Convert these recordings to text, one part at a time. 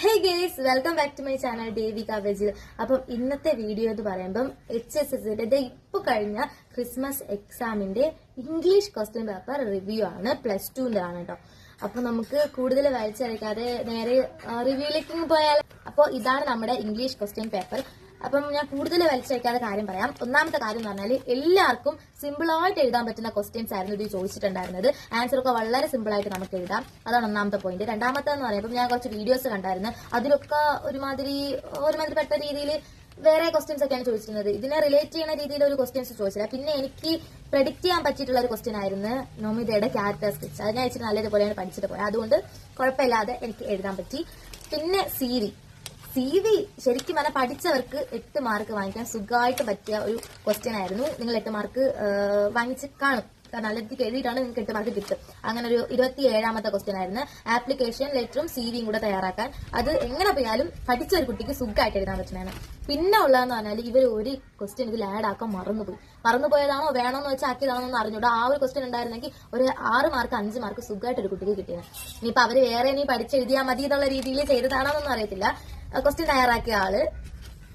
Hey guys, welcome back to my channel Devika വെജിൽ. അപ്പം ഇന്നത്തെ വീഡിയോ എന്ന് പറയുമ്പം HSSന്റെ ഇപ്പൊ കഴിഞ്ഞ ക്രിസ്മസ് എക്സാമിന്റെ ഇംഗ്ലീഷ് ക്വസ്റ്റ്യൻ പേപ്പർ റിവ്യൂ ആണ്. +2 ആണ് കേട്ടോ. അപ്പൊ നമുക്ക് കൂടുതൽ വലിച്ചറിയിക്കാതെ നേരെ റിവ്യൂയിലേക്ക് പോയാൽ. അപ്പോൾ ഇതാണ് നമ്മുടെ ഇംഗ്ലീഷ് ക്വസ്റ്റ്യൻ പേപ്പർ. അപ്പം ഞാൻ കൂടുതൽ വലിച്ചഴിക്കാതെ കാര്യം പറയാം. ഒന്നാമത്തെ കാര്യം എന്ന് പറഞ്ഞാൽ എല്ലാവർക്കും സിമ്പിൾ ആയിട്ട് എഴുതാൻ പറ്റുന്ന ക്വസ്റ്റ്യൻസ് ആയിരുന്നു ഇത് ചോദിച്ചിട്ടുണ്ടായിരുന്നത്. ആൻസർ ഒക്കെ വളരെ സിമ്പിൾ ആയിട്ട് നമുക്ക് എഴുതാം. അതാണ് ഒന്നാമത്തെ പോയിന്റ്. രണ്ടാമത്തെ എന്ന് പറയുമ്പോൾ ഞാൻ കുറച്ച് വീഡിയോസ് കണ്ടായിരുന്നു. അതിലൊക്കെ ഒരുമാതിരിപ്പെട്ട രീതിയിൽ വേറെ ക്വസ്റ്റ്യൻസ് ഒക്കെയാണ് ചോദിച്ചിരുന്നത്. ഇതിനെ റിലേറ്റ് ചെയ്യുന്ന രീതിയിൽ ഒരു ക്വസ്റ്റ്യൻസ് ചോദിച്ചില്ല. പിന്നെ എനിക്ക് പ്രെഡിക്റ്റ് ചെയ്യാൻ പറ്റിയിട്ടുള്ള ഒരു ക്വസ്റ്റ്യൻ ആയിരുന്നു നൊമിതയുടെ ക്യാരക്ടർ സ്കെച്ച്. അതിനെ വെച്ചിട്ട് നല്ലതുപോലെയാണ് പഠിച്ചിട്ട് പോയത്. അതുകൊണ്ട് കുഴപ്പമില്ലാതെ എനിക്ക് എഴുതാൻ പറ്റി. പിന്നെ CV ശരിക്കും പറഞ്ഞാൽ പഠിച്ചവർക്ക് 8 മാർക്ക് വാങ്ങിക്കാൻ സുഖമായിട്ട് പറ്റിയ ഒരു ക്വസ്റ്റ്യൻ ആയിരുന്നു. നിങ്ങൾ 8 മാർക്ക് വാങ്ങിച്ച് കാണും. നല്ല രീതിക്ക് എഴുതിയിട്ടാണ് നിങ്ങൾക്ക് 8 മാർക്ക് കിട്ടും. അങ്ങനെ ഒരു 27ാമത്തെ ക്വസ്റ്റ്യൻ ആയിരുന്നു. ആപ്ലിക്കേഷൻ ലെറ്ററും CVയും കൂടെ തയ്യാറാക്കാൻ. അത് എങ്ങനെ പോയാലും പഠിച്ച ഒരു കുട്ടിക്ക് സുഖമായിട്ട് എഴുതാൻ പറ്റുന്നതാണ്. പിന്നെ ഉള്ളതെന്ന് പറഞ്ഞാൽ ഇവർ ഒരു ക്വസ്റ്റ്യൻ ഇതിൽ ആഡ് ആക്കാൻ മറന്നുപോയതാണോ വേണമെന്ന് വെച്ചാൽ ആക്കിയതാണോ അറിഞ്ഞൂടാ. ആ ഒരു ക്വസ്റ്റ്യൻ ഉണ്ടായിരുന്നെങ്കിൽ ഒരു 6 മാർക്ക് 5 മാർക്ക് സുഖമായിട്ട് ഒരു കുട്ടിക്ക് കിട്ടിയത്. ഇനിയിപ്പോൾ അവര് വേറെ പഠിച്ചെഴുതിയാൽ മതി എന്നുള്ള രീതിയിൽ ചെയ്തതാണോന്നൊന്നും അറിയത്തില്ല. ക്വസ്റ്റ്യൻ തയ്യാറാക്കിയ ആള്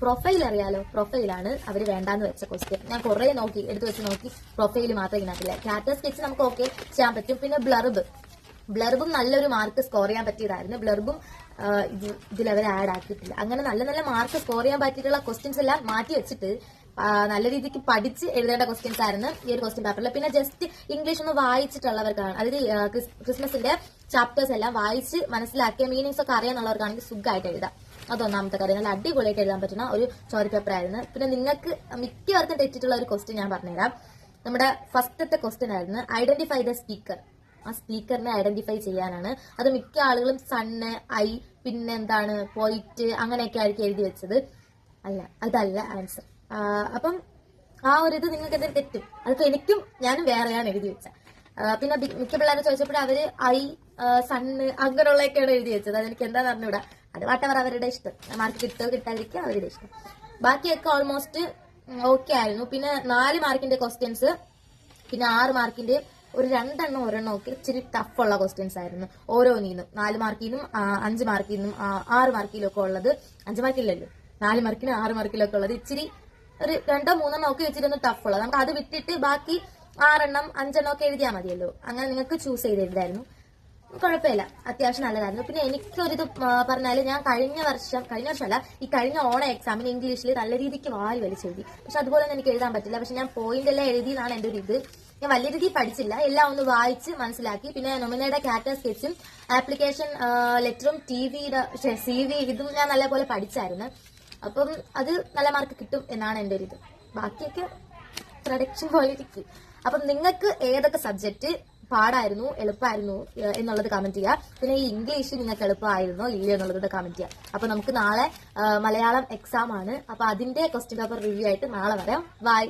പ്രൊഫൈൽ അറിയാലോ, പ്രൊഫൈലാണ് അവര് വേണ്ടാന്ന് വെച്ച ക്വസ്റ്റ്യൻ. ഞാൻ കുറെ എടുത്തു വെച്ച് നോക്കി, പ്രൊഫൈൽ മാത്രം ഇതിനകത്തില്ല. ക്യാരക്ടർ സ്കെച്ച് നമുക്ക് ഓക്കെ ചെയ്യാൻ പറ്റും. പിന്നെ ബ്ലർബും നല്ലൊരു മാർക്ക് സ്കോർ ചെയ്യാൻ പറ്റിയതായിരുന്നു. ബ്ലർബും ഇതിൽ അവർ ആഡ് ആക്കിയിട്ടില്ല. അങ്ങനെ നല്ല മാർക്ക് സ്കോർ ചെയ്യാൻ പറ്റിയിട്ടുള്ള ക്വസ്റ്റ്യൻസ് എല്ലാം മാറ്റി വെച്ചിട്ട് നല്ല രീതിക്ക് പഠിച്ച് എഴുതേണ്ട ക്വസ്റ്റ്യൻസ് ആയിരുന്നു ഈ ഒരു ക്വസ്റ്റ്യൻ പേപ്പറിൽ. പിന്നെ ജസ്റ്റ് ഇംഗ്ലീഷ് ഒന്ന് വായിച്ചിട്ടുള്ളവർക്കാണ്, അതായത് ക്രിസ്മസിന്റെ ചാപ്റ്റേഴ്സ് എല്ലാം വായിച്ച് മനസ്സിലാക്കിയ മീനിങ്സ് ഒക്കെ അറിയാന്നുള്ളവർക്കാണെങ്കിൽ സുഖമായിട്ട് എഴുതാം. അതൊന്നാമത്തെ കാര്യം. നല്ല അടിപൊളിയായിട്ട് എഴുതാൻ പറ്റുന്ന ഒരു ചോദ്യ പേപ്പർ ആയിരുന്നു. പിന്നെ നിങ്ങൾക്ക് മിക്കവർക്കും തെറ്റിയിട്ടുള്ള ഒരു ക്വസ്റ്റ്യൻ ഞാൻ പറഞ്ഞുതരാം. നമ്മുടെ ഫസ്റ്റത്തെ ക്വസ്റ്റ്യൻ ആയിരുന്നു ഐഡന്റിഫൈ ദ സ്പീക്കർ. ആ സ്പീക്കറിനെ ഐഡന്റിഫൈ ചെയ്യാനാണ്. അത് മിക്ക ആളുകളും സണ്ണ്, ഐ, പിന്നെ എന്താണ് പോയിറ്റ്, അങ്ങനെയൊക്കെ ആയിരിക്കും എഴുതി വെച്ചത്. അതല്ല ആൻസർ. അപ്പം ആ ഒരു ഇത് നിങ്ങൾക്ക് എന്തെങ്കിലും തെറ്റും. അതൊക്കെ ഞാനും വേറെയാണ് എഴുതി വെച്ചത്. പിന്നെ മിക്ക പിള്ളേരെ ചോദിച്ചപ്പോൾ അവര് ഐ, സണ്ണ് അങ്ങനെയുള്ളതൊക്കെയാണ് എഴുതി വെച്ചത്. അതെനിക്ക് എന്താന്ന് അറിഞ്ഞൂടാ. അത് വാട്ടവർ അവരുടെ ഇഷ്ടം. മാർക്ക് കിട്ടാതിരിക്കുക അവരുടെ ഇഷ്ടം. ബാക്കിയൊക്കെ ഓൾമോസ്റ്റ് ഓക്കെ ആയിരുന്നു. പിന്നെ 4 മാർക്കിന്റെ ക്വസ്റ്റ്യൻസ്, പിന്നെ 6 മാർക്കിന്റെ ഒരു 2 ഒരെണ്ണം ഒക്കെ ഇച്ചിരി ടഫുള്ള ക്വസ്റ്റ്യൻസ് ആയിരുന്നു. ഓരോന്നിന്നും 4 മാർക്കിനും 5 മാർക്കിനും 6 മാർക്കിലും ഒക്കെ ഉള്ളത്. 5 മാർക്കില്ലല്ലോ, 4 മാർക്കിനും 6 മാർക്കിലൊക്കെ ഉള്ളത് ഇച്ചിരി ഒരു 2 3 ഒക്കെ വെച്ചിട്ടൊന്ന് ടഫുള്ളത്. നമുക്ക് അത് വിട്ടിട്ട് ബാക്കി 6 5 ഒക്കെ എഴുതിയാൽ മതിയല്ലോ. അങ്ങനെ നിങ്ങൾക്ക് ചൂസ് ചെയ്ത് എഴുതായിരുന്നു. കുഴപ്പമില്ല, അത്യാവശ്യം നല്ലതായിരുന്നു. പിന്നെ എനിക്കൊരിത് പറഞ്ഞാല് ഞാൻ കഴിഞ്ഞ വർഷമല്ല, ഈ കഴിഞ്ഞ ഓണ എക്സാമിന് ഇംഗ്ലീഷിൽ നല്ല രീതിക്ക് വാരി വലിച്ചെഴുതി. പക്ഷെ അതുപോലെ ഒന്നും എനിക്ക് എഴുതാൻ പറ്റില്ല. പക്ഷെ ഞാൻ പോയിന്റ് എല്ലാം എഴുതിയതാണ് എന്റെ ഒരു ഇത്. ഞാൻ വലിയ രീതിയിൽ പഠിച്ചില്ല, എല്ലാം ഒന്ന് വായിച്ച് മനസ്സിലാക്കി. പിന്നെ നൊമിനയുടെ ക്യാരക്ടർ സ്കെച്ചും ആപ്ലിക്കേഷൻ ലെറ്ററും CV ഇതും ഞാൻ നല്ലപോലെ പഠിച്ചായിരുന്നു. അപ്പം അത് നല്ല മാർക്ക് കിട്ടും എന്നാണ് എന്റെ ഒരു ഇത്. ബാക്കിയൊക്കെ പ്രൊഡക്ഷൻ പോലെ ഇരിക്കും. അപ്പം നിങ്ങൾക്ക് ഏതൊക്കെ സബ്ജക്ട് പാടായിരുന്നു, എളുപ്പമായിരുന്നു എന്നുള്ളത് കമന്റ് ചെയ്യുക. പിന്നെ ഈ ഇംഗ്ലീഷ് നിങ്ങൾക്ക് എളുപ്പമായിരുന്നോ ഇല്ലയോ എന്നുള്ളത് കമന്റ് ചെയ്യുക. അപ്പൊ നമുക്ക് നാളെ മലയാളം എക്സാം ആണ്. അപ്പൊ അതിന്റെ ക്വസ്റ്റ്യൻ പേപ്പർ റിവ്യൂ ആയിട്ട് നാളെ വരാം. ബൈ.